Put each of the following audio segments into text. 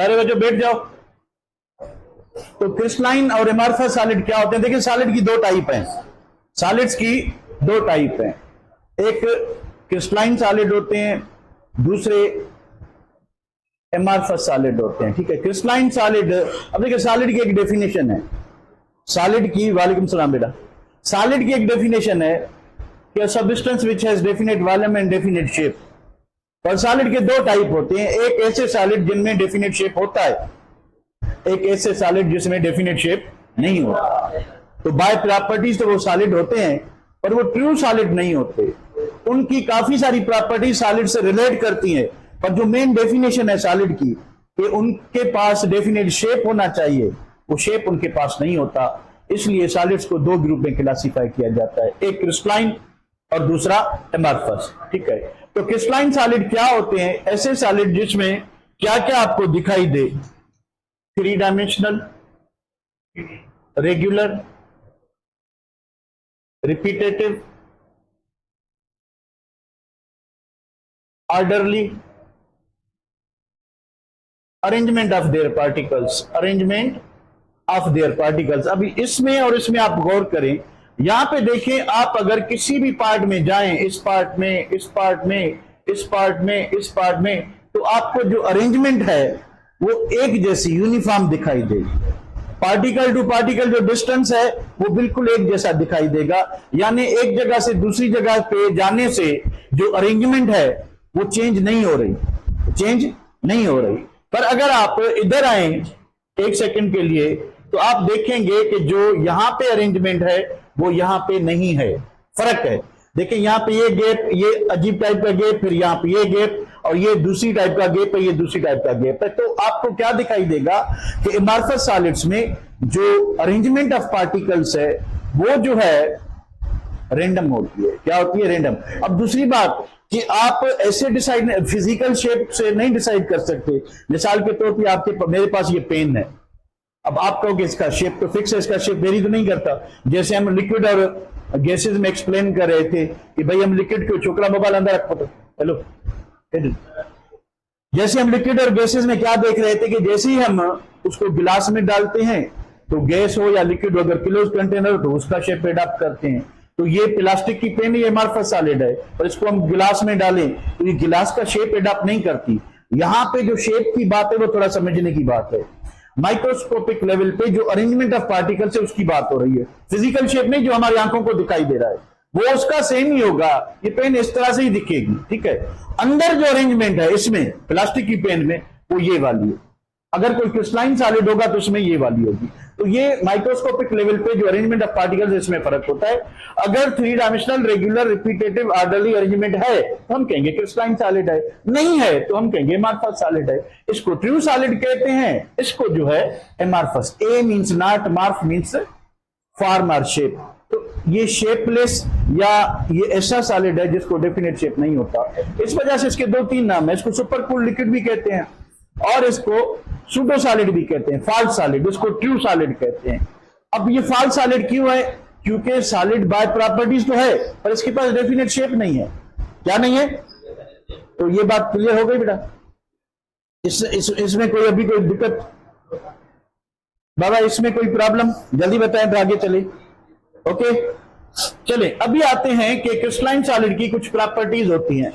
प्यारे बच्चों बैठ जाओ। तो क्रिस्टलाइन और एमॉर्फस सॉलिड क्या होते हैं? देखिए सॉलिड की दो टाइप हैं, सॉलिड्स की दो टाइप हैं, एक क्रिस्टलाइन सॉलिड होते हैं, दूसरे एमॉर्फस सॉलिड होते हैं। ठीक है, क्रिस्टलाइन सॉलिड, अब देखिए सॉलिड की एक डेफिनेशन है, सॉलिड की, वालेकुम सलाम बेटा, सॉलिड की एक डेफिनेशन है कि substance which has definite volume and definite shape. और सॉलिड के दो टाइप होते हैं, एक ऐसे सॉलिड जिनमें डेफिनेट शेप होता है, एक ऐसे सॉलिड जिसमें डेफिनेट शेप नहीं होता। तो बाय प्रॉपर्टीज तो वो सॉलिड होते हैं पर वो ट्रू सॉलिड नहीं होते, उनकी काफी सारी प्रॉपर्टीज सॉलिड से रिलेट करती हैं, पर जो मेन डेफिनेशन है सॉलिड की कि उनके पास डेफिनेट शेप होना चाहिए, वो शेप उनके पास नहीं होता। इसलिए सॉलिड्स को दो ग्रुप में क्लासिफाई किया जाता है, एक क्रिस्टलाइन और दूसरा एमॉर्फस। ठीक है, तो क्रिस्टलाइन सॉलिड क्या होते हैं? ऐसे सॉलिड जिसमें क्या क्या आपको दिखाई दे, three dimensional, regular, repetitive, orderly, arrangement of their particles, arrangement of their particles. अभी इसमें और इसमें आप गौर करें, यहां पे देखें, आप अगर किसी भी पार्ट में जाएं, इस पार्ट में, इस पार्ट में, इस पार्ट में, इस पार्ट में, तो आपको जो अरेंजमेंट है वो एक जैसी यूनिफॉर्म दिखाई देगी। पार्टिकल टू पार्टिकल जो डिस्टेंस है वो बिल्कुल एक जैसा दिखाई देगा, यानी एक जगह से दूसरी जगह पे जाने से जो अरेंजमेंट है वो चेंज नहीं हो रही, चेंज नहीं हो रही। पर अगर आप इधर आए एक सेकंड के लिए तो आप देखेंगे कि जो यहां पे अरेंजमेंट है वो यहां पे नहीं है, फर्क है। देखिए यहां पे ये गैप, ये अजीब टाइप का गैप, फिर यहां पे ये गैप, और ये दूसरी टाइप का गैप है, ये दूसरी टाइप का गैप है। तो आपको क्या दिखाई देगा कि एमॉर्फस सॉलिड्स में जो अरेंजमेंट ऑफ पार्टिकल्स है वो जो है रेंडम होती है। क्या होती है? रेंडम। अब दूसरी बात कि आप ऐसे डिसाइड फिजिकल शेप से नहीं डिसाइड कर सकते। मिसाल के तौर पे आपके, मेरे पास ये पेन है, अब आप कहोगे इसका शेप तो फिक्स है, इसका शेप वेरी तो नहीं करता। जैसे हम लिक्विड और गैसेज में एक्सप्लेन कर रहे थे कि भाई हम लिक्विड को छोकरा मोबाइल अंदर रखो, तो हेलो, जैसे हम लिक्विड और गैसेज में क्या देख रहे थे कि जैसे ही हम उसको गिलास में डालते हैं तो गैस हो या लिक्विड हो, अगर क्लोज कंटेनर हो तो उसका शेप एडॉप्ट करते हैं। तो ये प्लास्टिक की पेन, ये एमॉर्फस सॉलिड है, और इसको हम गिलास में डालें तो ये गिलास का शेप एडॉप्ट नहीं करती। यहां पे जो शेप की बात है वो थोड़ा समझने की बात है। माइक्रोस्कोपिक लेवल पे जो अरेंजमेंट ऑफ पार्टिकल्स है उसकी बात हो रही है, फिजिकल शेप नहीं जो हमारी आंखों को दिखाई दे रहा है वो उसका सेम ही होगा, ये पेन इस तरह से ही दिखेगी। ठीक है, अंदर जो अरेंजमेंट है इसमें प्लास्टिक की पेन में वो ये वाली है, अगर कोई क्रिस्टलाइन सॉलिड होगा तो उसमें ये वाली होगी। तो ये माइक्रोस्कोपिक लेवल पे जो अरेंजमेंट ऑफ पार्टिकल्स इसमें फर्क होता है। अगर three dimensional, regular, repetitive, orderly arrangement है तो हम कहेंगे क्रिस्टलाइन सॉलिड है, नहीं है तो हम कहेंगे एमॉर्फस सॉलिड है। इसको ट्रू सॉलिड कहते हैं, इसको जो है amorphous. A means not, morph means form और शेप। तो ये शेपलेस या ये ऐसा सॉलिड है जिसको डेफिनेट शेप नहीं होता। इस वजह से इसके दो तीन नाम है, इसको सुपर कूल्ड लिक्विड भी कहते हैं और इसको सूडो सॉलिड भी कहते हैं, फॉल्स सॉलिड, इसको ट्रू सॉलिड कहते हैं। अब ये फॉल्स सॉलिड क्यों है? क्योंकि सॉलिड बाय प्रॉपर्टीज तो है पर इसके पास डेफिनेट शेप नहीं है। क्या नहीं है? तो ये बात क्लियर हो गई बेटा? इसमें कोई अभी कोई दिक्कत बाबा, इसमें कोई प्रॉब्लम? जल्दी बताएं तो आगे चले। ओके, चले अभी आते हैं कि क्रिस्टलाइन सॉलिड की कुछ प्रॉपर्टीज होती हैं।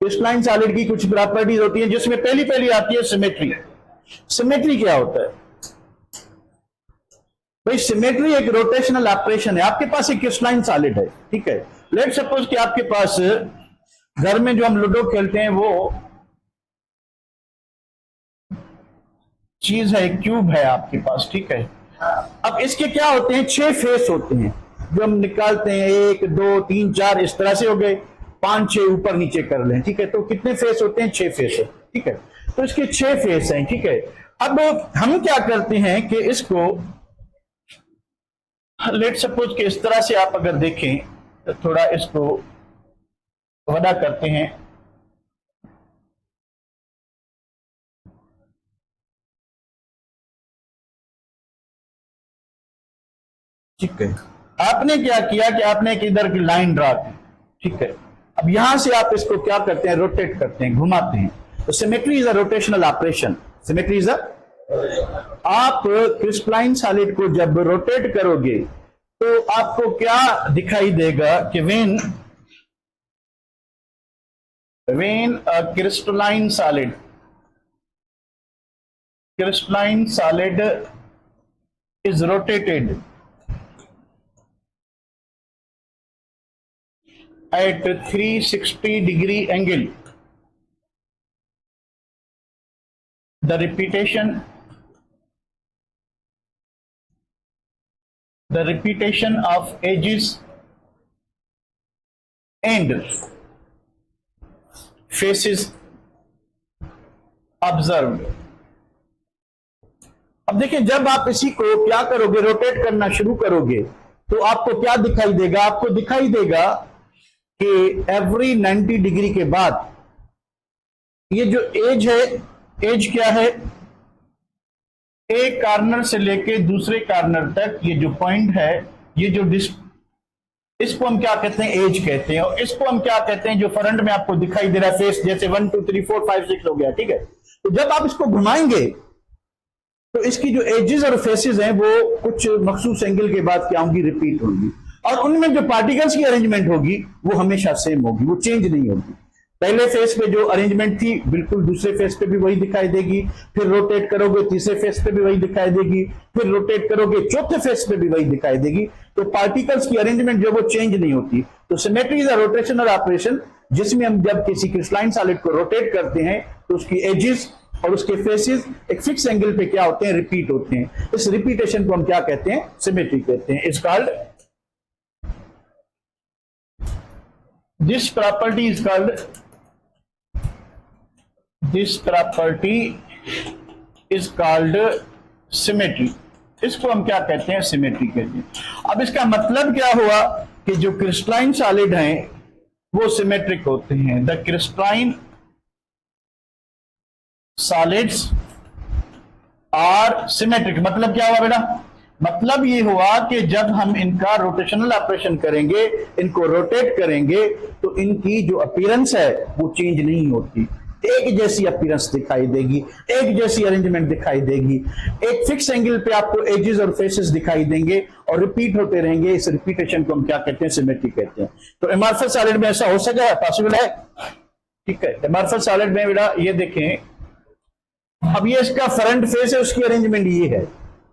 क्रिस्टलाइन सॉलिड की कुछ प्रॉपर्टीज होती हैं जिसमें पहली आती है सिमेट्री। सिमेट्री क्या होता है भाई? सिमेट्री एक रोटेशनल ऑपरेशन है। आपके पास एक क्रिस्टलाइन सॉलिड है, ठीक है, लेट सपोज कि आपके पास घर में जो हम लूडो खेलते हैं वो चीज है, क्यूब है आपके पास, ठीक है। अब इसके क्या होते हैं? 6 फेस होते हैं जो हम निकालते हैं, 1 2 3 4 इस तरह से हो गए, 5 6 ऊपर नीचे कर लें, ठीक है। तो कितने फेस होते हैं? 6 फेस है, ठीक है। तो इसके 6 फेस हैं, ठीक है। अब हम क्या करते हैं कि इसको लेट सपोज कि इस तरह से आप अगर देखें तो थोड़ा इसको बड़ा करते हैं, ठीक है। आपने क्या किया कि आपने एक इधर की लाइन ड्रा की, ठीक है। अब यहां से आप इसको क्या करते हैं? रोटेट करते हैं, घुमाते हैं। तो symmetry is a rotational operation. Symmetry is आप क्रिस्टलाइन सॉलिड को जब रोटेट करोगे तो आपको क्या दिखाई देगा कि when a crystalline solid is rotated at 360-degree angle, the repetition of edges and faces observed. अब देखिए, जब आप इसी को क्या करोगे, रोटेट करना शुरू करोगे तो आपको क्या दिखाई देगा? आपको दिखाई देगा कि एवरी 90 डिग्री के बाद ये जो एज है, एज क्या है? एक कॉर्नर से लेके दूसरे कॉर्नर तक ये जो पॉइंट है, ये जो इसको हम क्या कहते हैं? एज कहते हैं। और इसको हम क्या कहते हैं? जो फ्रंट में आपको दिखाई दे रहा है फेस, जैसे 1 2 3 4 5 6 हो गया, ठीक है। तो जब आप इसको घुमाएंगे तो इसकी जो एजेस और फेसेस हैं वो कुछ मखसूस एंगल के बाद क्या होंगी? रिपीट होंगी। और उनमें जो पार्टिकल्स की अरेंजमेंट होगी वो हमेशा सेम होगी, वो चेंज नहीं होगी। पहले फेस पे जो अरेंजमेंट थी बिल्कुल दूसरे फेस पे भी वही दिखाई देगी, फिर रोटेट करोगे तीसरे फेस पे भी वही दिखाई देगी, फिर रोटेट करोगे चौथे फेस पे भी वही दिखाई देगी। तो पार्टिकल्स की अरेंजमेंट जो वो चेंज नहीं होती। तो symmetry is a rotational operation, जिसमें हम जब किसी क्रिस्टलाइन सॉलिड को रोटेट करते हैं तो उसकी एजेस और उसके फेसेस एक फिक्स एंगल पे क्या होते हैं? रिपीट होते हैं। इस रिपीटेशन को हम क्या कहते हैं? सिमेट्री कहते हैं। Is called This property is called symmetry. इसको हम क्या कहते हैं? सिमेट्री कहते हैं। अब इसका मतलब क्या हुआ कि जो क्रिस्टलाइन सॉलिड हैं वो सिमेट्रिक होते हैं। The crystalline solids are symmetric. मतलब क्या हुआ बेटा? मतलब ये हुआ कि जब हम इनका रोटेशनल ऑपरेशन करेंगे, इनको रोटेट करेंगे, तो इनकी जो अपीयरेंस है वो चेंज नहीं होती। एक जैसी अपीयरेंस दिखाई देगी, एक जैसी अरेंजमेंट दिखाई देगी, एक फिक्स एंगल पे आपको एजेस और फेसेस दिखाई देंगे और रिपीट होते रहेंगे। इस रिपीटेशन को हम क्या कहते हैं? सिमेट्री कहते हैं। तो एमॉर्फस सॉलिड में ऐसा हो सका है? पॉसिबल है, ठीक है। एमॉर्फस सॉलिड में बेटा ये देखें, अब ये इसका फ्रंट फेस है, उसकी अरेंजमेंट ये है।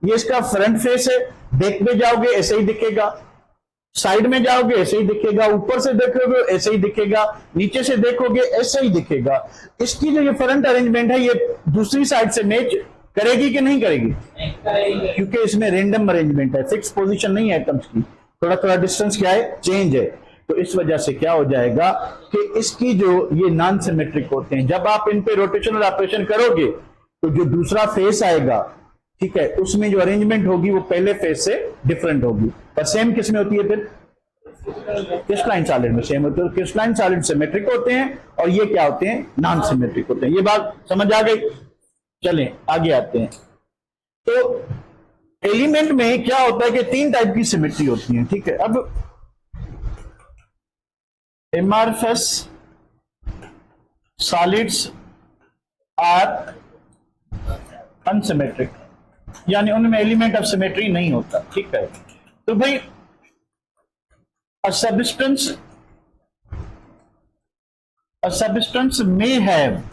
ये इसका फ्रंट फेस है, बैक में जाओगे ऐसे ही दिखेगा, साइड में जाओगे ऐसे ही दिखेगा, ऊपर से देखोगे ऐसे ही दिखेगा, नीचे से देखोगे ऐसे ही दिखेगा। इसकी जो ये फ्रंट अरेंजमेंट है ये दूसरी साइड से मैच करेगी कि नहीं करेगी? क्योंकि इसमें रैंडम अरेंजमेंट है, फिक्स पोजीशन नहीं है एटम्स की, थोड़ा थोड़ा डिस्टेंस क्या है? चेंज है। तो इस वजह से क्या हो जाएगा कि इसकी जो ये नॉन सिमेट्रिक होते हैं। जब आप इन पे रोटेशनल ऑपरेशन करोगे तो जो दूसरा फेस आएगा, ठीक है, उसमें जो अरेंजमेंट होगी वो पहले फेस से डिफरेंट होगी। पर सेम किस में होती है? फिर क्रिस्टलाइन सॉलिड में सेम होती है। क्रिस्टलाइन सॉलिड सिमेट्रिक होते हैं और ये क्या होते हैं? नॉन सिमेट्रिक होते हैं। ये बात समझ आ गई? चलें आगे आते हैं। तो एलिमेंट में क्या होता है कि 3 टाइप की सिमेट्री होती है, ठीक है। अब एमॉर्फस सॉलिड्स आर अनसिमेट्रिक, यानी उनमें एलिमेंट ऑफ सिमेट्री नहीं होता, ठीक है। तो भाई a substance may have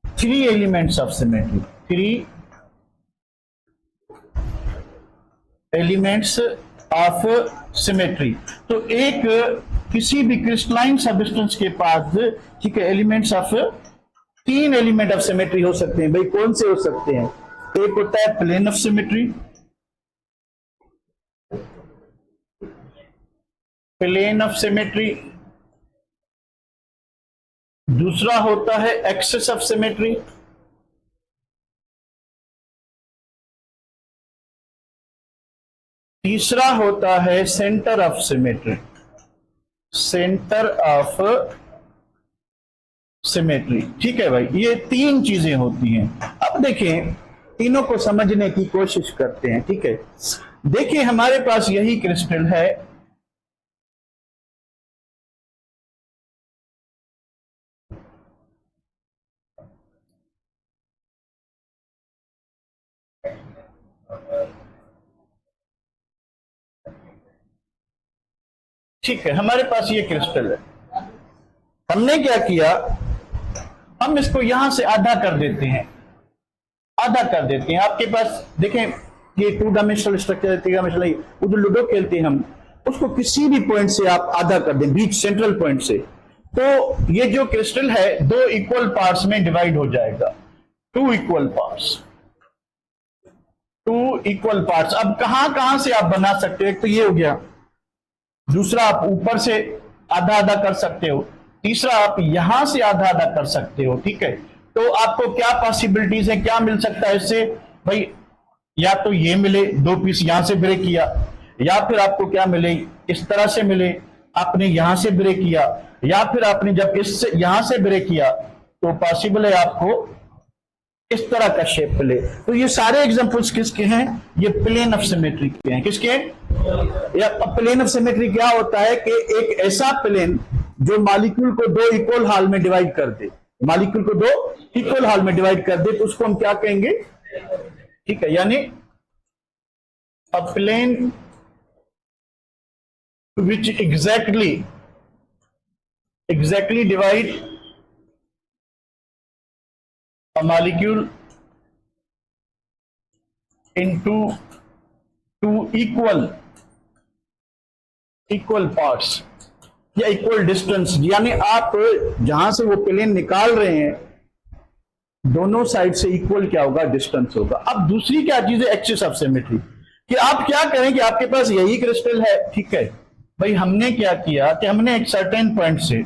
3 elements of symmetry, 3 elements of symmetry। तो एक किसी भी क्रिस्टलाइन सब्सटेंस के पास, ठीक है, elements of 3 element of symmetry हो सकते हैं। भाई कौन से हो सकते हैं? एक होता है plane of symmetry, plane of symmetry. दूसरा होता है एक्सिस ऑफ सिमेट्री, तीसरा होता है centre of symmetry, centre of symmetry, ठीक है भाई। ये 3 चीजें होती हैं। अब देखें, तीनों को समझने की कोशिश करते हैं, ठीक है। देखिए हमारे पास यही क्रिस्टल है, ठीक है, हमारे पास ये क्रिस्टल है। हमने क्या किया, हम इसको यहां से आधा कर देते हैं, आधा कर देते हैं। आपके पास देखें ये 2 डायमेंशनल स्ट्रक्चर, 3 डायमेंशनल, वो जो लूडो खेलते हैं हम, उसको किसी भी पॉइंट से आप आधा कर दें, बीच सेंट्रल पॉइंट से, तो ये जो क्रिस्टल है 2 इक्वल पार्ट्स में डिवाइड हो जाएगा। 2 इक्वल पार्ट्स, 2 इक्वल पार्ट्स। अब कहां से आप बना सकते हो, एक तो ये हो गया, दूसरा आप ऊपर से आधा आधा कर सकते हो, तीसरा आप यहां से आधा आधा कर सकते हो। ठीक है, तो आपको क्या पॉसिबिलिटीज है, क्या मिल सकता है इससे भाई, या तो ये मिले 2 पीस यहां से ब्रेक किया, या फिर आपको क्या मिले, इस तरह से मिले, आपने यहां से ब्रेक किया, या फिर आपने जब इससे यहां से ब्रेक किया तो पॉसिबल है आपको इस तरह का शेप मिले। तो ये सारे एग्जांपल्स किसके हैं, ये प्लेन ऑफ सिमेट्री के हैं। किसके? या प्लेन ऑफ सिमेट्री क्या होता है कि एक ऐसा प्लेन जो मॉलिक्यूल को 2 इक्वल हाल में डिवाइड कर दे, मॉलिक्यूल को 2 इक्वल हाल में डिवाइड कर दे, तो उसको हम क्या कहेंगे? ठीक है, यानी अ plane which exactly divide a molecule into 2 equal parts या इक्वल डिस्टेंस। यानी आप जहां से वो प्लेन निकाल रहे हैं दोनों साइड से इक्वल क्या होगा, डिस्टेंस होगा। अब दूसरी क्या चीज है, एक्सिस ऑफ सिमेट्री, कि आप क्या करें कि आपके पास यही क्रिस्टल है, ठीक है भाई, हमने क्या किया कि हमने एक सर्टेन पॉइंट से,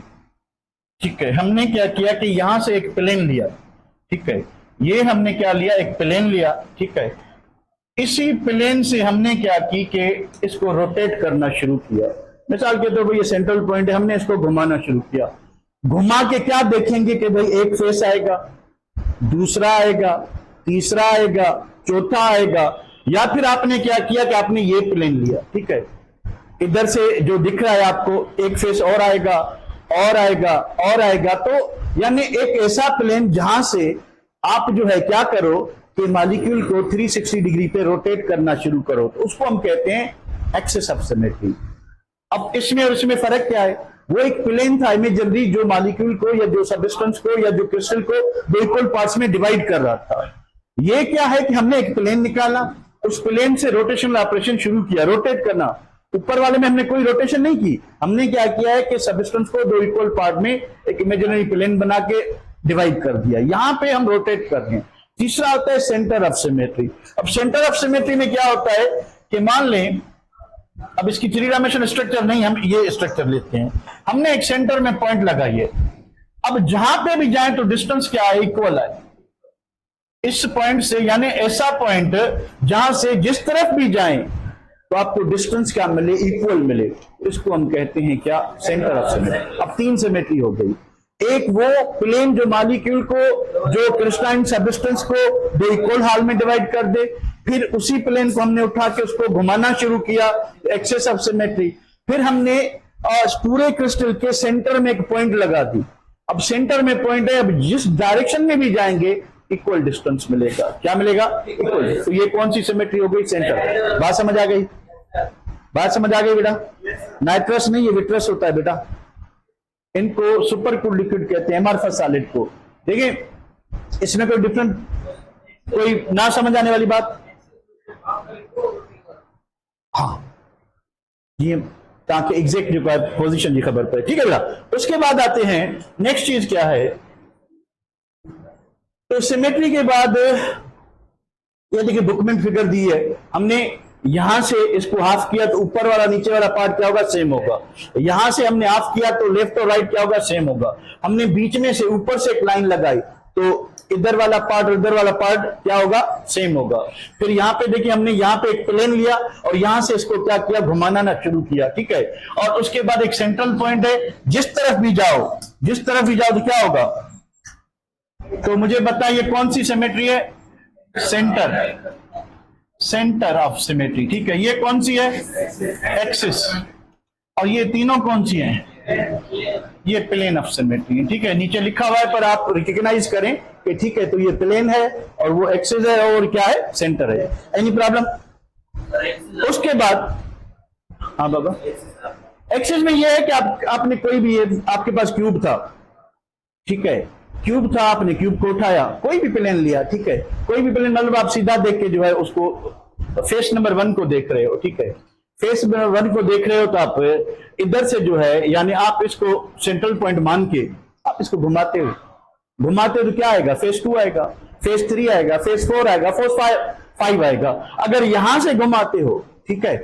ठीक है, हमने क्या किया कि यहां से एक प्लेन लिया, ठीक है, ये हमने क्या लिया, एक प्लेन लिया, ठीक है, इसी प्लेन से हमने क्या की कि इसको रोटेट करना शुरू किया। मिसाल के तौर पर ये सेंट्रल पॉइंट है, हमने इसको घुमाना शुरू किया। घुमा के क्या देखेंगे कि भाई एक फेस आएगा, दूसरा आएगा, तीसरा आएगा, चौथा आएगा, या फिर आपने क्या किया कि आपने ये प्लेन लिया, ठीक है, इधर से जो दिख रहा है आपको एक फेस और आएगा, और आएगा, और आएगा। तो यानी एक ऐसा प्लेन जहां से आप जो है क्या करो कि मॉलिक्यूल को 360 डिग्री पे रोटेट करना शुरू करो, तो उसको हम कहते हैं एक्सिस ऑफ सिमेट्री। अब इसमें और इसमें फर्क क्या है, वो एक प्लेन था इमेजिनरी जो मॉलिक्यूल को या जो सब्सटेंस को या जो क्रिस्टल को 2 इक्वल पार्ट्स में डिवाइड कर रहा था। ये क्या है कि हमने एक प्लेन निकाला, उस प्लेन से रोटेशनल ऑपरेशन शुरू किया, रोटेट करना। ऊपर वाले में हमने कोई रोटेशन नहीं की, हमने क्या किया है कि सब्सटेंस को 2 इक्वल पार्ट में एक इमेजिनरी प्लेन बना के डिवाइड कर दिया, यहां पे हम रोटेट कर रहे हैं। तीसरा होता है सेंटर ऑफ सिमेट्री। अब सेंटर ऑफ सिमेट्री में क्या होता है कि मान लें, अब इसकी 3 डायमेंशन स्ट्रक्चर नहीं, हम ये स्ट्रक्चर लेते हैं, हमने एक सेंटर में पॉइंट लगाई है। अब जहां पे भी जाए तो डिस्टेंस क्या है, इक्वल है इस पॉइंट से, यानी ऐसा पॉइंट जहां से जिस तरफ भी जाएं तो आपको डिस्टेंस क्या मिले, इक्वल मिले, इसको हम कहते हैं क्या, सेंटर ऑफ सिमेट्री। अब 3 सिमेट्री हो गई, एक वो प्लेन जो मॉलिक्यूल को, जो क्रिस्टलाइन सब्सटेंस को 2 इक्वल हाल में डिवाइड कर दे, फिर उसी प्लेन को हमने उठा के उसको घुमाना शुरू किया, एक्सिस ऑफ सिमेट्री। फिर हमने पूरे क्रिस्टल के सेंटर में एक पॉइंट लगा दी। अब सेंटर में पॉइंट है, अब जिस डायरेक्शन में भी जाएंगे इक्वल डिस्टेंस मिलेगा। क्या मिलेगा, इक्वल। तो ये कौन सी सिमेट्री हो गई, सेंटर। बात समझ आ गई, बात समझ आ गई बेटा। नाइट्रस नहीं, ये विट्रस होता है बेटा, इनको सुपर कूल लिक्विड कहते हैं, एमॉर्फस सॉलिड को। देखिए इसमें कोई डिफरेंट, कोई ना समझ आने वाली बात, हाँ ये ताकि एग्जैक्ट जो पोजीशन की खबर पड़े, ठीक है बेटा। उसके बाद आते हैं नेक्स्ट चीज क्या है, तो सिमेट्री के बाद ये देखिए बुक में फिगर दी है, हमने यहां से इसको हाफ किया तो ऊपर वाला नीचे वाला पार्ट क्या होगा, सेम होगा। यहां से हमने हाफ किया तो लेफ्ट और राइट क्या होगा, सेम होगा। हमने बीच में से ऊपर से एक लाइन लगाई तो इधर वाला पार्ट और इधर वाला पार्ट क्या होगा, सेम होगा। फिर यहाँ पे देखिए हमने यहाँ पे एक प्लेन लिया और यहां से इसको क्या किया, घुमाना ना शुरू किया, ठीक है। और उसके बाद एक सेंट्रल पॉइंट है, जिस तरफ भी जाओ, जिस तरफ भी जाओ तो क्या होगा, तो मुझे बताइए कौन सी सिमेट्री है, सेंटर, सेंटर ऑफ सिमेट्री, ठीक है। ये कौन सी है, एक्सिस, और ये तीनों कौन सी हैं, ये प्लेन ऑफ सिमेट्री है, ठीक है। नीचे लिखा हुआ है पर आप रिकॉग्नाइज करें कि ठीक है तो ये प्लेन है और वो एक्सिस है और क्या है, सेंटर है। Any problem? उसके बाद हाँ बाबा, एक्सिस में ये है कि आपने कोई भी, आपके पास क्यूब था, ठीक है, क्यूब था, आपने क्यूब को उठाया, कोई भी प्लेन लिया, ठीक है, कोई भी प्लेन, मतलब आप सीधा देख के जो है उसको फेस नंबर 1 को देख रहे हो, ठीक है, फेस नंबर 1 को देख रहे हो तो आप इधर से जो है, यानी आप इसको सेंट्रल पॉइंट मान के आप इसको घुमाते हो तो क्या आएगा, फेस 2 आएगा, फेस 3 आएगा, फेस 4 आएगा, फेस 5 आएगा। अगर यहां से घुमाते हो, ठीक है,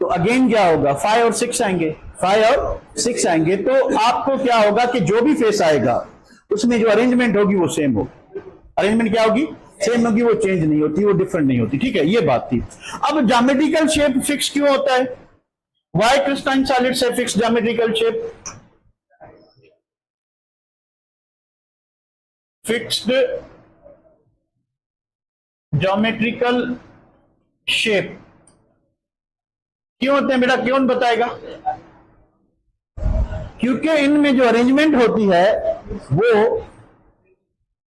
तो अगेन क्या होगा, 5 और 6 आएंगे, 5 और 6 आएंगे। तो आपको क्या होगा कि जो भी फेस आएगा उसमें जो अरेंजमेंट होगी वो सेम होगी। अरेंजमेंट क्या होगी, सेम होगी, वो चेंज नहीं होती, वो डिफरेंट नहीं होती, ठीक है, ये बात थी। अब ज्योमेट्रिकल शेप फिक्स क्यों होता है? व्हाई क्रिस्टलाइन सॉलिड्स है fix geometrical shape? Fixed geometrical shape क्यों होते हैं बेटा, क्यों बताएगा? क्योंकि इनमें जो अरेंजमेंट होती है वो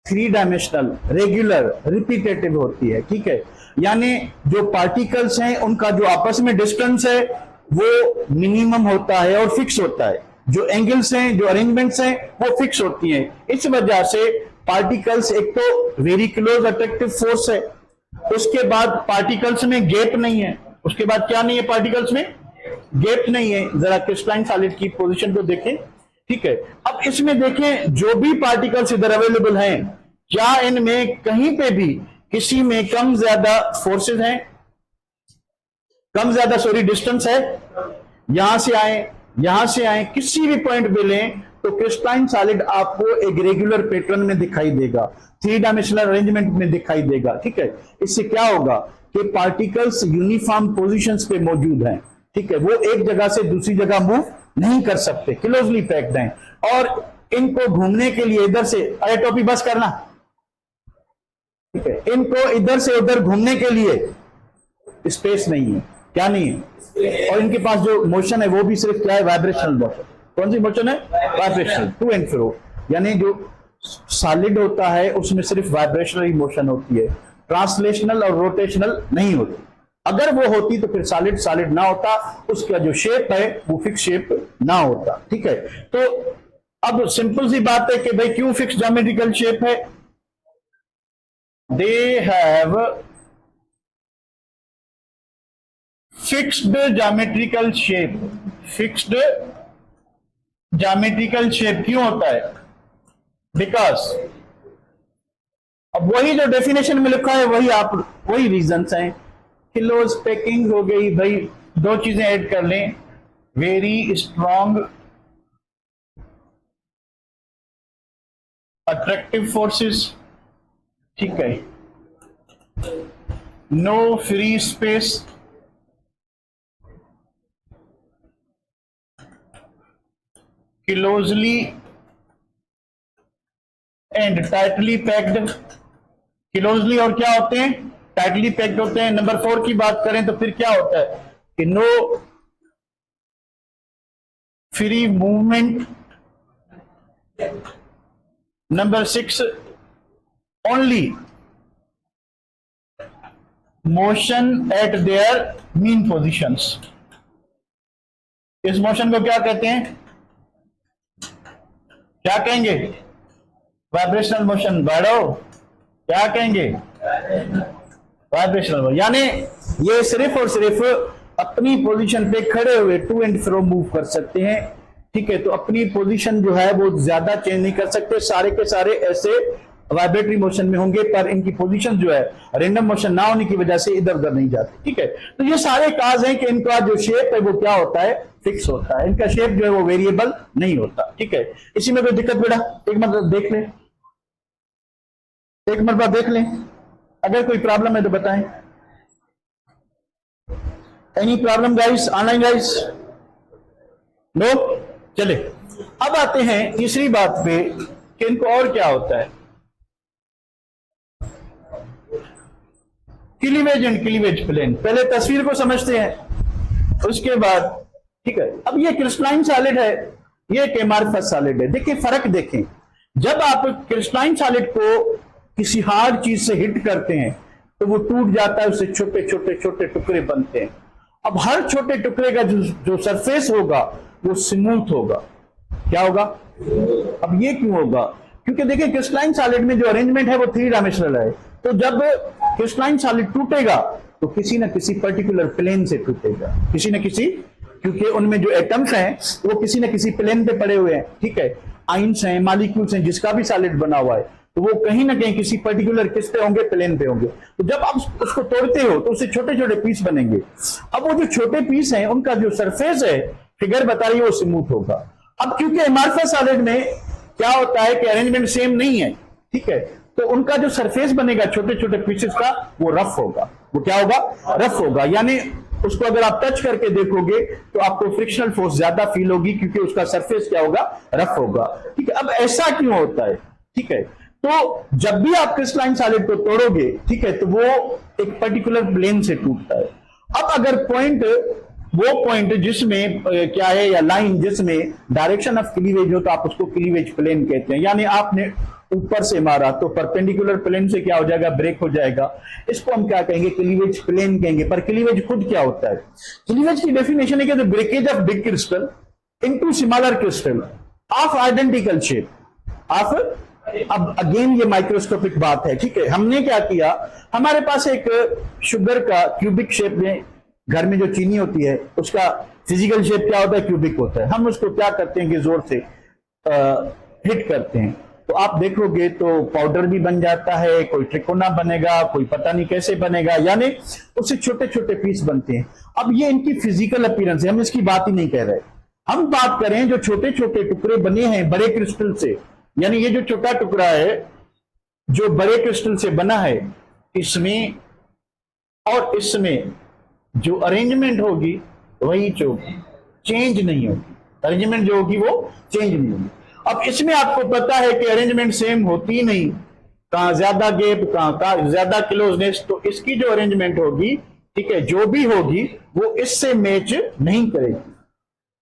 3 डायमेंशनल, रेगुलर, रिपीटेटिव होती है, ठीक है, यानी जो पार्टिकल्स हैं उनका जो आपस में डिस्टेंस है वो मिनिमम होता है और फिक्स होता है, जो एंगल्स हैं, जो अरेंजमेंट्स हैं वो फिक्स होती हैं। इस वजह से पार्टिकल्स, एक तो वेरी क्लोज अट्रैक्टिव फोर्स है, उसके बाद पार्टिकल्स में गैप नहीं है, उसके बाद क्या नहीं है, पार्टिकल्स में गैप नहीं है। जरा क्रिस्टलाइन सॉलिड की पोजीशन को देखें, ठीक है। अब इसमें देखें जो भी पार्टिकल्स इधर अवेलेबल हैं, क्या इनमें कहीं पे भी किसी में कम ज्यादा फोर्सेस हैं, कम ज्यादा सॉरी डिस्टेंस है? यहां से आए किसी भी पॉइंट पे लें तो क्रिस्टलाइन सॉलिड आपको एक रेगुलर पैटर्न में दिखाई देगा, 3 डायमेंशनल अरेंजमेंट में दिखाई देगा, ठीक है। इससे क्या होगा कि पार्टिकल्स यूनिफॉर्म पोजीशंस पे मौजूद हैं, ठीक है, वो एक जगह से दूसरी जगह मूव नहीं कर सकते, क्लोजली पैक्ड हैं, और इनको घूमने के लिए इधर से, अरे टोपी बस करना, ठीक है, इनको इधर से उधर घूमने के लिए स्पेस नहीं है, क्या नहीं है, और इनके पास जो मोशन है वो भी सिर्फ क्या है, वाइब्रेशनल मोशन। कौन सी मोशन है? वाइब्रेशनल, टू एंड फ्रो, यानी जो सॉलिड होता है उसमें सिर्फ वाइब्रेशनल मोशन होती है, ट्रांसलेशनल और रोटेशनल नहीं होती। अगर वो होती तो फिर सॉलिड ना होता, उसका जो शेप है वो फिक्स शेप ना होता, ठीक है। तो अब सिंपल सी बात है कि भाई क्यों फिक्स ज्योमेट्रिकल शेप है? They have fixed geometrical shape. Fixed geometrical shape क्यों होता है? बिकॉज, अब वही जो डेफिनेशन में लिखा है वही रीजंस हैं। क्लोज पैकिंग हो गई भाई, 2 चीजें ऐड कर लें, वेरी स्ट्रॉन्ग अट्रैक्टिव फोर्सेस, ठीक है, no free space, closely and tightly packed. Closely और क्या होते हैं? टाइटली पैक्ड होते हैं। नंबर 4 की बात करें तो फिर क्या होता है कि no free movement. Number 6 only motion at their mean positions. इस मोशन को क्या कहते हैं? क्या कहेंगे? Vibrational motion. बढ़ो, क्या कहेंगे? वाइब्रेशनल मोशन, यानी ये सिर्फ और सिर्फ अपनी पोजीशन पे खड़े हुए टू एंड फ्रो मूव कर सकते हैं, ठीक है। तो अपनी पोजीशन जो है वो ज्यादा चेंज नहीं कर सकते, सारे के सारे ऐसे वाइब्रेटरी मोशन में होंगे, पर इनकी पोजीशन जो है रैंडम मोशन ना होने की वजह से इधर उधर नहीं जाती, ठीक है। तो ये सारे काज हैं कि इनका जो शेप है वो क्या होता है? फिक्स होता है। इनका शेप जो है वो वेरिएबल नहीं होता, ठीक है। इसी में कोई दिक्कत बेटा? एक मतलब देख लें, एक मरतबा देख लें, अगर कोई प्रॉब्लम है तो बताएं। Any problem guys? Online guys? No? चले, अब आते हैं तीसरी बात पे कि इनको और क्या होता है। Cleavage and cleavage plane. पहले तस्वीर को समझते हैं, उसके बाद, ठीक है। अब ये क्रिस्टलाइन सॉलिड है, ये एक एमॉर्फस सॉलिड है। देखिए फर्क देखें, जब आप क्रिस्टलाइन सॉलिड को किसी हार्ड चीज से हिट करते हैं तो वो टूट जाता है, उससे छोटे छोटे छोटे टुकड़े बनते हैं। अब हर छोटे टुकड़े का जो सरफेस होगा वो स्मूथ होगा। क्या होगा? अब ये क्यों होगा? क्योंकि देखिए क्रिस्टलाइन सॉलिड में जो अरेंजमेंट है वो थ्री डायमेंशनल है। तो जब क्रिस्टलाइन सॉलिड टूटेगा तो किसी न किसी पर्टिकुलर प्लेन से टूटेगा, किसी न किसी, क्योंकि उनमें जो एटम्स हैं वो किसी न किसी प्लेन पे पड़े हुए हैं। ठीक है, आइंस हैं, मॉलिक्यूल्स हैं, जिसका भी सॉलिड बना हुआ है तो वो कहीं ना कहीं किसी पर्टिकुलर किस पे होंगे, प्लेन पे होंगे। तो जब आप उसको तोड़ते हो तो उससे छोटे छोटे पीस बनेंगे। अब वो जो छोटे पीस हैं उनका जो सरफेस है, फिगर बता रही है, वो स्मूथ होगा। अब क्योंकि एमॉर्फस सॉलिड में क्या होता है कि अरेंजमेंट सेम नहीं है, ठीक है, तो उनका जो सरफेस बनेगा छोटे छोटे पीसेस का वो रफ होगा। वो क्या होगा? रफ होगा। यानी उसको अगर आप टच करके देखोगे तो आपको फ्रिक्शनल फोर्स ज्यादा फील होगी, क्योंकि उसका सरफेस क्या होगा? रफ होगा। ठीक है, अब ऐसा क्यों होता है? ठीक है, तो जब भी आप क्रिस्टलाइन सॉलिड को तोड़ोगे, ठीक है, तो वो एक पर्टिकुलर प्लेन से टूटता है। अब अगर पॉइंट, वो पॉइंट जिसमें क्या है, या लाइन जिसमें डायरेक्शन ऑफ क्लीवेज हो, तो आप उसको क्लीवेज प्लेन कहते हैं। यानी आपने ऊपर से मारा तो परपेंडिकुलर प्लेन से क्या हो जाएगा? ब्रेक हो जाएगा। इसको हम क्या कहेंगे? क्लीवेज प्लेन कहेंगे। पर क्लीवेज खुद क्या होता है? क्लीवेज की डेफिनेशन है कि the breakage of big crystal into smaller crystal of identical shape of. अब अगेन ये माइक्रोस्कोपिक बात है। ठीक है, हमने क्या किया, हमारे पास एक शुगर का क्यूबिक शेप में, घर में जो चीनी होती है उसका फिजिकल शेप क्या होता है? क्यूबिक होता है। हम उसको क्या करते हैं कि जोर से हिट करते हैं, तो आप देखोगे तो पाउडर भी बन जाता है, कोई त्रिकोना बनेगा, कोई पता नहीं कैसे बनेगा, यानी उससे छोटे छोटे पीस बनते हैं। अब ये इनकी फिजिकल अपीयरेंस है, हम इसकी बात ही नहीं कह रहे। हम बात करें जो छोटे छोटे टुकड़े बने हैं बड़े क्रिस्टल से, यानी ये जो छोटा टुकड़ा है जो बड़े क्रिस्टल से बना है, इसमें और इसमें जो अरेंजमेंट होगी वही चेंज नहीं होगी। अरेंजमेंट जो होगी वो चेंज नहीं होगी। अब इसमें आपको पता है कि अरेंजमेंट सेम होती नहीं, कहां ज्यादा गैप, कहां ज्यादा क्लोजनेस, तो इसकी जो अरेंजमेंट होगी, ठीक है, जो भी होगी वो इससे मैच नहीं करेगी।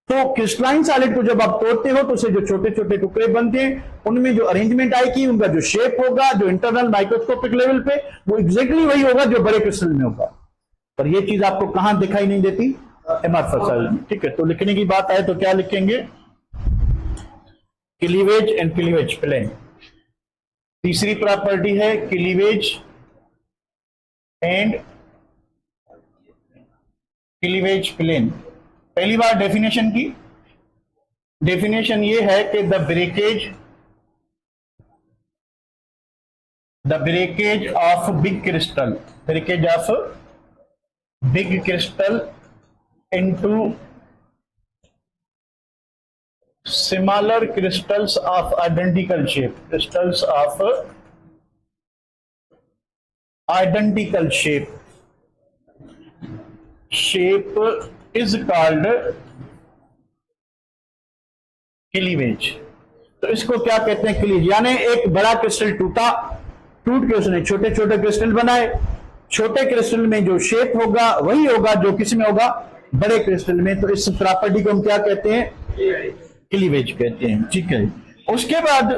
तो क्रिस्टलाइन सॉलिड को जब आप तोड़ते हो तो उससे जो छोटे छोटे टुकड़े बनते हैं, उनमें जो अरेंजमेंट आएगी, उनका जो शेप होगा, जो इंटरनल माइक्रोस्कोपिक लेवल पे, वो एग्जैक्टली वही होगा जो बड़े क्रिस्टल में होगा। पर ये चीज आपको कहां दिखाई नहीं देती? एमॉर्फस सॉलिड में। ठीक है, तो लिखने की बात आए तो क्या लिखेंगे? Cleavage and cleavage plane. तीसरी प्रॉपर्टी है क्लीवेज एंड क्लीवेज प्लेन। पहली बार डेफिनेशन की, डेफिनेशन ये है कि the breakage of big crystal, breakage of big crystal into smaller crystals of identical shape, crystals of identical shape is called cleavage. तो इसको क्या कहते हैं? क्लीवेज। यानी एक बड़ा क्रिस्टल टूटा, टूट के उसने छोटे छोटे क्रिस्टल बनाए, छोटे क्रिस्टल में जो शेप होगा वही होगा जो किस में होगा? बड़े क्रिस्टल में। तो इस प्रॉपर्टी को हम क्या कहते हैं? क्लीवेज कहते हैं। ठीक है, उसके बाद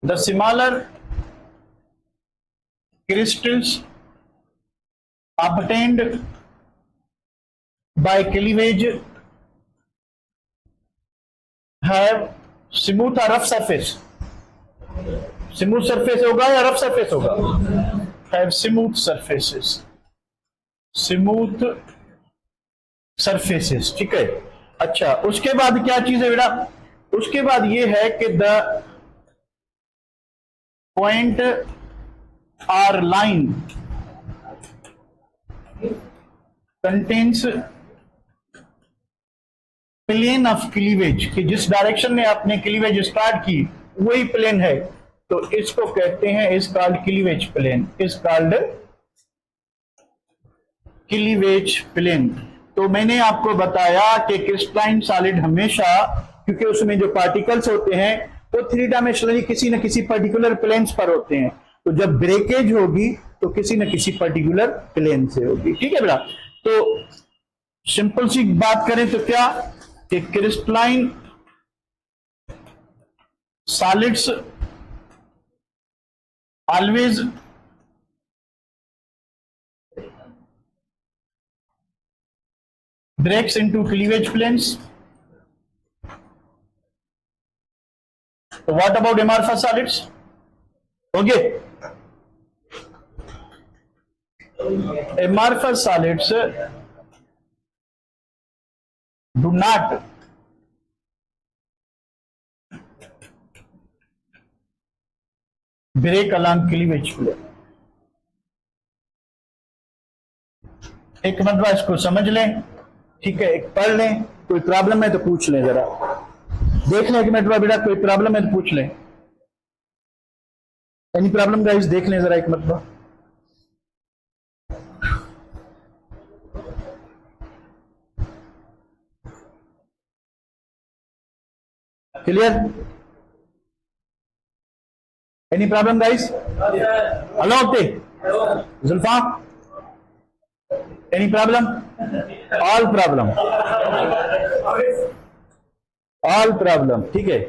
the smaller crystals obtained by cleavage have smooth or rough surface, smooth surface होगा या रफ सरफेस होगा? Have smooth surfaces, smooth surfaces. ठीक है, अच्छा, उसके बाद क्या चीज है बेटा? उसके बाद ये है कि the point or line contains plane of cleavage, कि जिस डायरेक्शन में आपने क्लीवेज स्टार्ट की वही प्लेन है, तो इसको कहते हैं, is called cleavage plane, is called cleavage plane. तो मैंने आपको बताया कि क्रिस्टलाइन सॉलिड हमेशा, क्योंकि उसमें जो पार्टिकल्स होते हैं वो थ्री डायमेंशनली किसी न किसी पर्टिकुलर प्लेन्स पर होते हैं, तो जब ब्रेकेज होगी तो किसी न किसी पर्टिकुलर प्लेन से होगी। ठीक है बेटा, तो सिंपल सी बात करें तो क्या कि crystalline solids always breaks into cleavage planes. So what about amorphous solids? Okay. Amorphous solids do not break along cleavage plane. एक मरतबा इसको समझ लें, ठीक है, एक पढ़ लें, कोई प्रॉब्लम है तो पूछ लें, जरा देख लें, एक मरतबा बेटा कोई प्रॉब्लम है तो पूछ लें, एनी प्रॉब्लम गाइस, देख लें जरा एक मरतबा। Clear? Any problem guys? Hello Zulfa, any problem? All problem, all problem, ठीक है।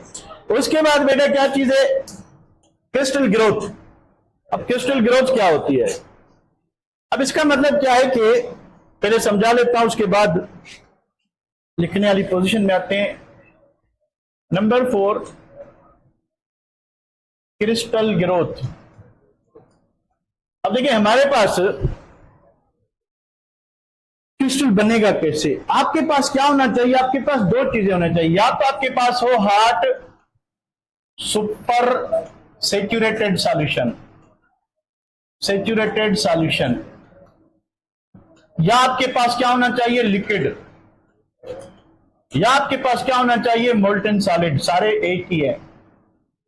उसके बाद बेटा क्या चीज है? Crystal growth. अब क्रिस्टल ग्रोथ क्या होती है? अब इसका मतलब क्या है कि पहले समझा लेता हूं, उसके बाद लिखने वाली पोजीशन में आते हैं। Number 4, crystal growth. अब देखिए हमारे पास क्रिस्टल बनेगा कैसे? आपके पास क्या होना चाहिए? आपके पास दो चीजें होना चाहिए। या तो आपके पास हो hard super saturated solution, saturated solution, या आपके पास क्या होना चाहिए? लिक्विड, या आपके पास क्या होना चाहिए? Molten solid. सारे एक ही है।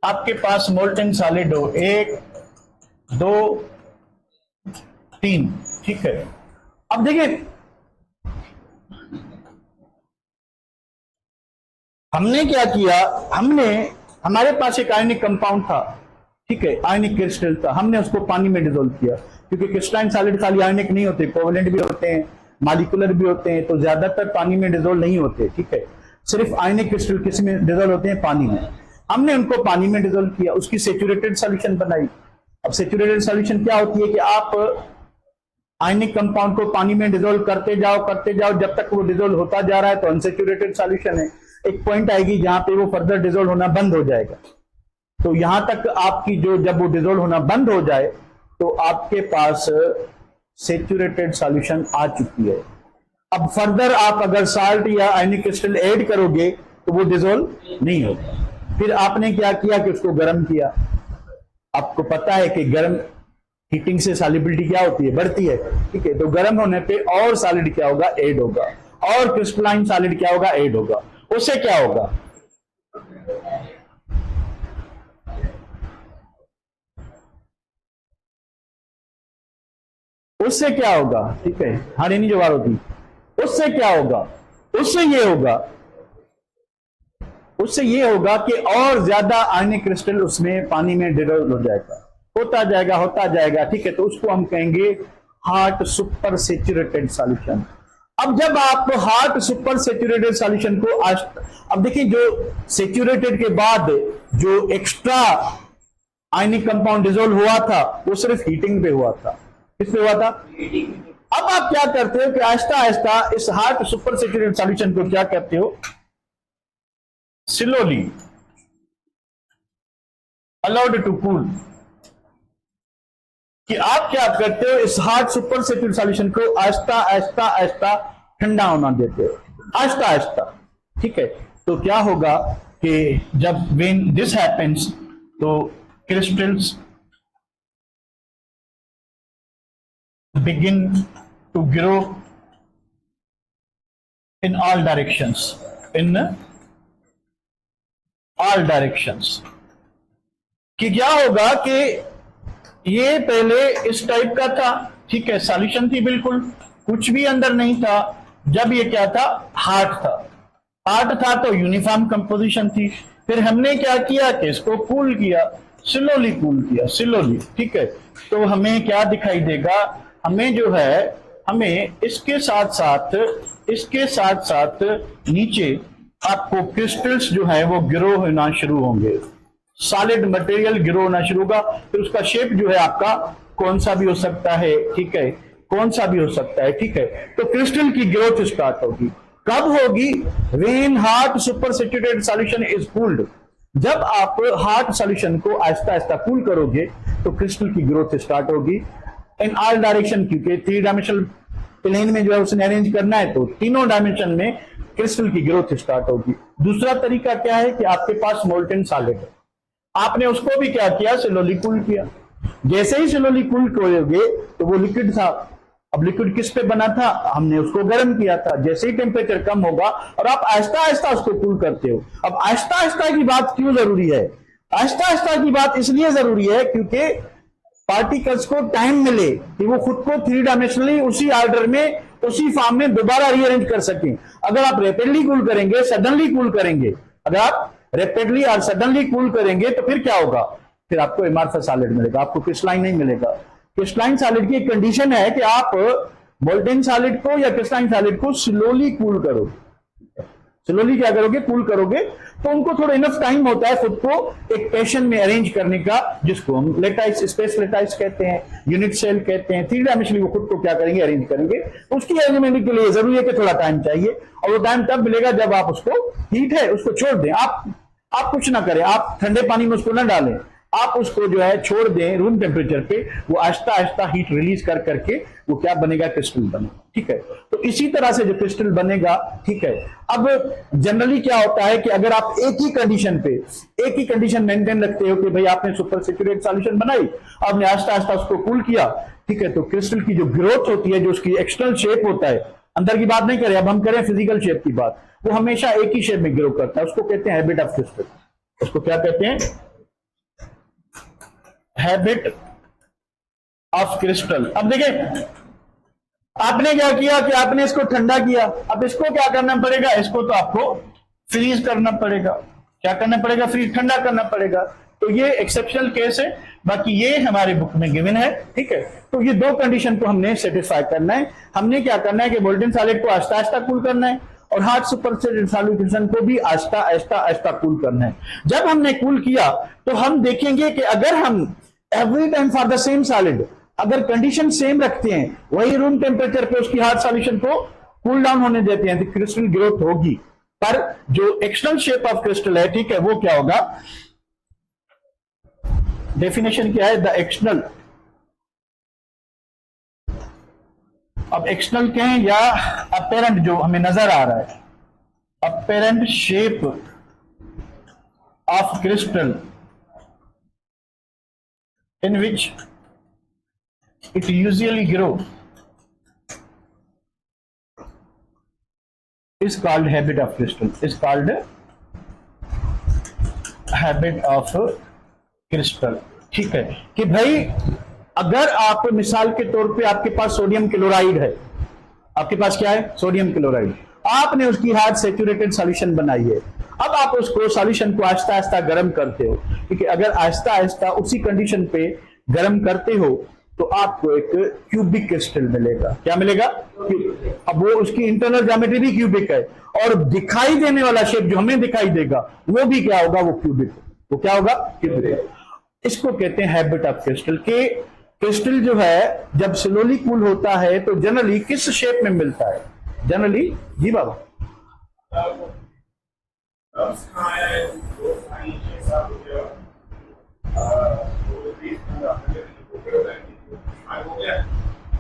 आपके पास मोल्टन सॉलिड हो, 1 2 3, ठीक है। अब देखिए हमने क्या किया, हमारे पास एक आयनिक कंपाउंड था, ठीक है, आयनिक क्रिस्टल था, हमने उसको पानी में डिसोल्व किया, क्योंकि क्रिस्टलाइन सॉलिड खाली आयनिक नहीं होते, कोवेलेंट भी होते हैं, मॉलिक्यूलर भी होते हैं, तो ज्यादातर पानी में डिसोल्व नहीं होते, ठीक है। सिर्फ आयनिक क्रिस्टल किस में डिसोल्व होते हैं? पानी में। हमने उनको पानी में डिसोल्व किया, उसकी सैचुरेटेड सॉल्यूशन बनाई। अब सैचुरेटेड सॉल्यूशन क्या होती है कि आप आयनिक कंपाउंड को पानी में डिसोल्व करते जाओ, जब तक वो डिसोल्व होता जा रहा है तो अनसैचुरेटेड सॉल्यूशन है। एक पॉइंट आएगी जहां पे वो फर्दर डिसोल्व होना बंद हो जाएगा। तो यहां तक आपकी जब वो डिसोल्व होना बंद हो जाए तो आपके पास सैचुरेटेड सॉल्यूशन आ चुकी है। अब फर्दर आप अगर साल्ट या आयनिक क्रिस्टल ऐड करोगे तो वो डिसोल्व नहीं होगा। फिर आपने क्या किया कि उसको गर्म किया। आपको पता है कि गर्म हीटिंग से सॉल्युबिलिटी क्या होती है? बढ़ती है, ठीक है। तो गर्म होने पे और सॉलिड क्या होगा? ऐड होगा, और क्रिस्टलाइन सॉलिड क्या होगा? ऐड होगा। उससे क्या होगा? उससे क्या होगा? ठीक है, हारे नहीं जवाब होती। उससे क्या होगा? उससे ये होगा कि और ज्यादा आयनिक क्रिस्टल उसमें पानी में डिसॉल्व हो जाएगा, होता जाएगा, ठीक है। तो उसको हम कहेंगे हार्ड सुपर सैचुरेटेड सॉल्यूशन। अब जब आप हार्ड सुपर सैचुरेटेड सॉल्यूशन को अब देखिए, जो सैचुरेटेड के बाद जो एक्स्ट्रा आयनिक कंपाउंड डिसॉल्व हुआ था वो सिर्फ हीटिंग पे हुआ था। किस पे हुआ था? अब आप क्या करते हो कि आहिस्ता आहिस्ता इस हार्ड सुपर सैचुरेटेड सॉल्यूशन को क्या करते हो? स्लोली अलाउड टू कूल, कि आप क्या करते हो? इस हार्ड सुपर सैचुरेटेड सॉल्यूशन को आहिस्ता आहिस्ता ठंडा होना देते हो, आहिस्ता आहिस्ता, ठीक है। तो क्या होगा कि जब व्हेन दिस हैपेंस तो crystals begin to grow in all directions, कि क्या होगा कि ये पहले इस टाइप का था, ठीक है, सॉल्यूशन थी, बिल्कुल कुछ भी अंदर नहीं था। जब ये क्या था? हार्ड था तो यूनिफॉर्म कंपोजिशन थी। फिर हमने क्या किया कि इसको कूल किया, स्लोली, ठीक है। तो हमें क्या दिखाई देगा? हमें जो है, हमें इसके साथ साथ नीचे आपको क्रिस्टल्स जो है वो ग्रो होना शुरू होंगे, सॉलिड मटेरियल ग्रो होना शुरू होगा। फिर उसका शेप जो है आपका कौन सा भी हो सकता है, ठीक है, कौन सा भी हो सकता है, ठीक है। तो क्रिस्टल की ग्रोथ स्टार्ट होगी। कब होगी? When hard super saturated solution is cooled. जब आप हार्ड सॉल्यूशन को आहिस्ता आहिस्ता कूल करोगे तो क्रिस्टल की ग्रोथ स्टार्ट होगी इन ऑल डायरेक्शन, क्योंकि 3 डायमेंशनल प्लेन में जो है उसने अरेंज करना है, तो तीनों डायमेंशन में क्रिस्टल की ग्रोथ स्टार्ट होगी। दूसरा तरीका क्या है कि आपके पास मोल्टेन सॉलिड है, आपने उसको भी क्या किया, स्लोली कूल किया। जैसे ही स्लोली कूल करोगे तो वो लिक्विड था। अब लिक्विड किस पे बना था? हमने उसको गर्म किया था। जैसे ही टेम्परेचर कम होगा और आप आहिस्ता आहिस्ता उसको कूल करते हो। अब आहिस्ता आहिस्ता की बात क्यों जरूरी है? आहिस्ता आहिस्ता की बात इसलिए जरूरी है क्योंकि पार्टिकल्स को टाइम मिले कि वो खुद को 3 डायमेंशनली उसी ऑर्डर में, उसी फॉर्म में दोबारा रीअरेंज कर सकें। अगर आप रैपिडली कूल करेंगे, सडनली कूल करेंगे, अगर आप रैपिडली और सडनली कूल करेंगे तो फिर क्या होगा? फिर आपको एमॉर्फस सॉलिड मिलेगा, आपको क्रिस्टलाइन नहीं मिलेगा। क्रिस्टलाइन सॉलिड की एक कंडीशन है कि आप मोल्टेन सॉलिड को या क्रिस्टलाइन सॉलिड को स्लोली कूल करो। स्लोली क्या करोगे? कूल करोगे तो उनको थोड़ा इनफ टाइम होता है खुद को एक पैशन में अरेंज करने का, जिसको हम लेटाइस, स्पेस लेटाइस कहते हैं, यूनिट सेल कहते हैं। 3 डायमेंशनली वो खुद को क्या करेंगे? अरेंज करेंगे। उसकी अरेंजमेंट के लिए जरूरी है कि थोड़ा टाइम चाहिए, और वो टाइम तब मिलेगा जब आप उसको, हीट है उसको छोड़ दें। आप कुछ ना करें, आप ठंडे पानी में उसको ना डालें, आप उसको जो है छोड़ दें रूम टेम्परेचर पे, वो आहिस्ता आहिस्ता हीट रिलीज कर करके वो क्या बनेगा? क्रिस्टल बनेगा, ठीक है। तो इसी तरह से जो क्रिस्टल बनेगा, ठीक है। अब जनरली क्या होता है कि अगर आप एक ही कंडीशन मेंटेन रखते हो कि भाई आपने सुपर सैचुरेटेड सॉल्यूशन बनाई, आपने आहिस्ता आहिस्ता उसको कूल किया, ठीक है, तो क्रिस्टल की जो ग्रोथ होती है, जो उसकी एक्सटर्नल शेप होता है, अंदर की बात नहीं करें, अब हम करें फिजिकल शेप की बात, वो हमेशा एक ही शेप में ग्रो करता है। उसको कहते हैं हैबिट ऑफ क्रिस्टल। उसको क्या कहते हैं? Habit of crystal. अब देखिए, आपने क्या किया कि आपने इसको ठंडा किया। अब इसको क्या करना पड़ेगा? इसको तो आपको फ्रीज करना पड़ेगा। क्या करना पड़ेगा? फ्रीज, ठंडा करना पड़ेगा। तो ये एक्सेप्शनल केस है, बाकी ये हमारे बुक में गिवन है, ठीक है। तो ये 2 कंडीशन को हमने सेटिस्फाई करना है। हमने क्या करना है कि मोल्टेन सॉलिड को आहिस्ता आहिस्ता कूल करना है और हार्ड सुपर सॉल्यूशन को भी आहिस्ता आहिस्ता आहिस्ता कूल करना है। जब हमने कूल किया तो हम देखेंगे कि अगर हम every time for the same solid, अगर कंडीशन सेम रखते हैं, वही रूम टेम्परेचर पे उसकी हार्ड सॉल्यूशन को कूल डाउन होने देते हैं, तो क्रिस्टल ग्रोथ होगी। पर जो एक्सटर्नल शेप ऑफ क्रिस्टल है, ठीक है, वो क्या होगा? डेफिनेशन क्या है? द एक्सटर्नल, अब एक्सटर्नल कहें या अपेरेंट, जो हमें नजर आ रहा है, apparent shape of crystal in which it usually grow is called habit of crystal, is called habit of crystal, ठीक है। कि भाई अगर आप मिसाल के तौर पे आपके पास सोडियम क्लोराइड है, आपके पास क्या है? सोडियम क्लोराइड, आपने उसकी हार्ड सैचुरेटेड सॉल्यूशन बनाई है। अब आप उसको सॉल्यूशन को आहिस्ता आहिस्ता गर्म करते हो, ठीक है। अगर आहिस्ता आहिस्ता उसी कंडीशन पे गर्म करते हो तो आपको एक क्यूबिक क्रिस्टल मिलेगा। क्या मिलेगा? अब वो उसकी इंटरनल ज्योमेट्री भी क्यूबिक है और दिखाई देने वाला शेप जो हमें दिखाई देगा वो भी क्या होगा? वो क्यूबिक। वो क्या होगा? क्यूबिक। इसको कहते हैं हैबिट ऑफ क्रिस्टल। के क्रिस्टल जो है जब स्लोली कूल होता है तो जनरली किस शेप में मिलता है? जनरली, जी बाबा,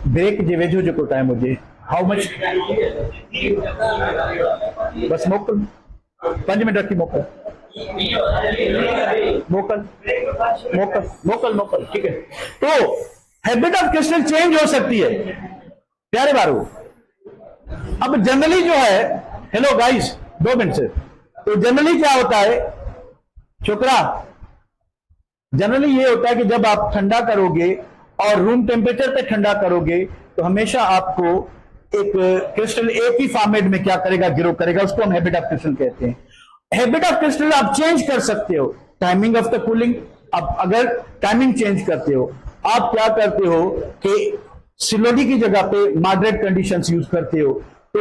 ब्रेक जे वेझो जेको टाइम हुजे, हाउ मच, बस मोकल 5 मिनट रखी, मोकल मोकल मोकल मोकल मोकल, ठीक है। तो हैबिट ऑफ क्रिस्टल चेंज हो सकती है प्यारे बारू। अब जनरली जो है, हेलो गाइस 2 मिनट से, तो जनरली क्या होता है छोकरा? जनरली ये होता है कि जब आप ठंडा करोगे और रूम टेम्परेचर पे ठंडा करोगे तो हमेशा आपको एक क्रिस्टल एक ही फॉर्मेट में क्या करेगा? ग्रो करेगा। उसको हम हैबिट ऑफ क्रिस्टल कहते हैं। हैबिट ऑफ क्रिस्टल आप चेंज कर सकते हो, टाइमिंग ऑफ द कूलिंग। अब अगर टाइमिंग चेंज करते हो, आप क्या करते हो कि स्लोली की जगह पे मॉडरेट कंडीशंस यूज करते हो, तो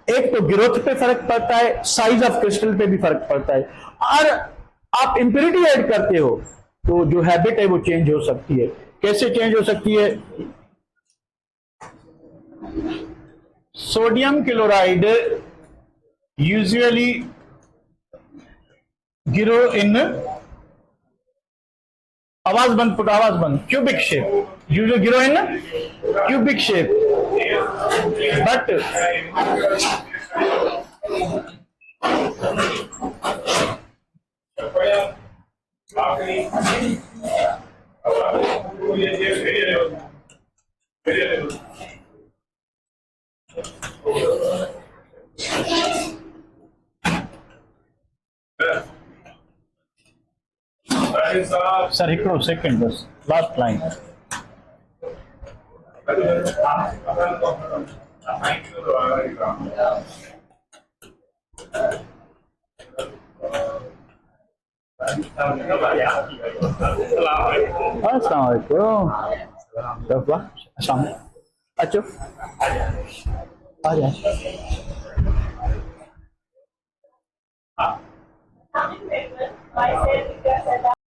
एक तो ग्रोथ पे फर्क पड़ता है, साइज ऑफ क्रिस्टल पे भी फर्क पड़ता है, और आप इम्प्योरिटी ऐड करते हो तो जो हैबिट है वो चेंज हो सकती है। कैसे चेंज हो सकती है? सोडियम क्लोराइड यूजुअली गिरो इन, आवाज बंद पुट, आवाज बंद, क्यूबिक शेप, यूजुअली गिरो इन क्यूबिक शेप, बट सर हिकिड़ो सेकेंड बस, लास्ट लाइन। अस्सलामुअलैकुम। अच्छा आ जाए।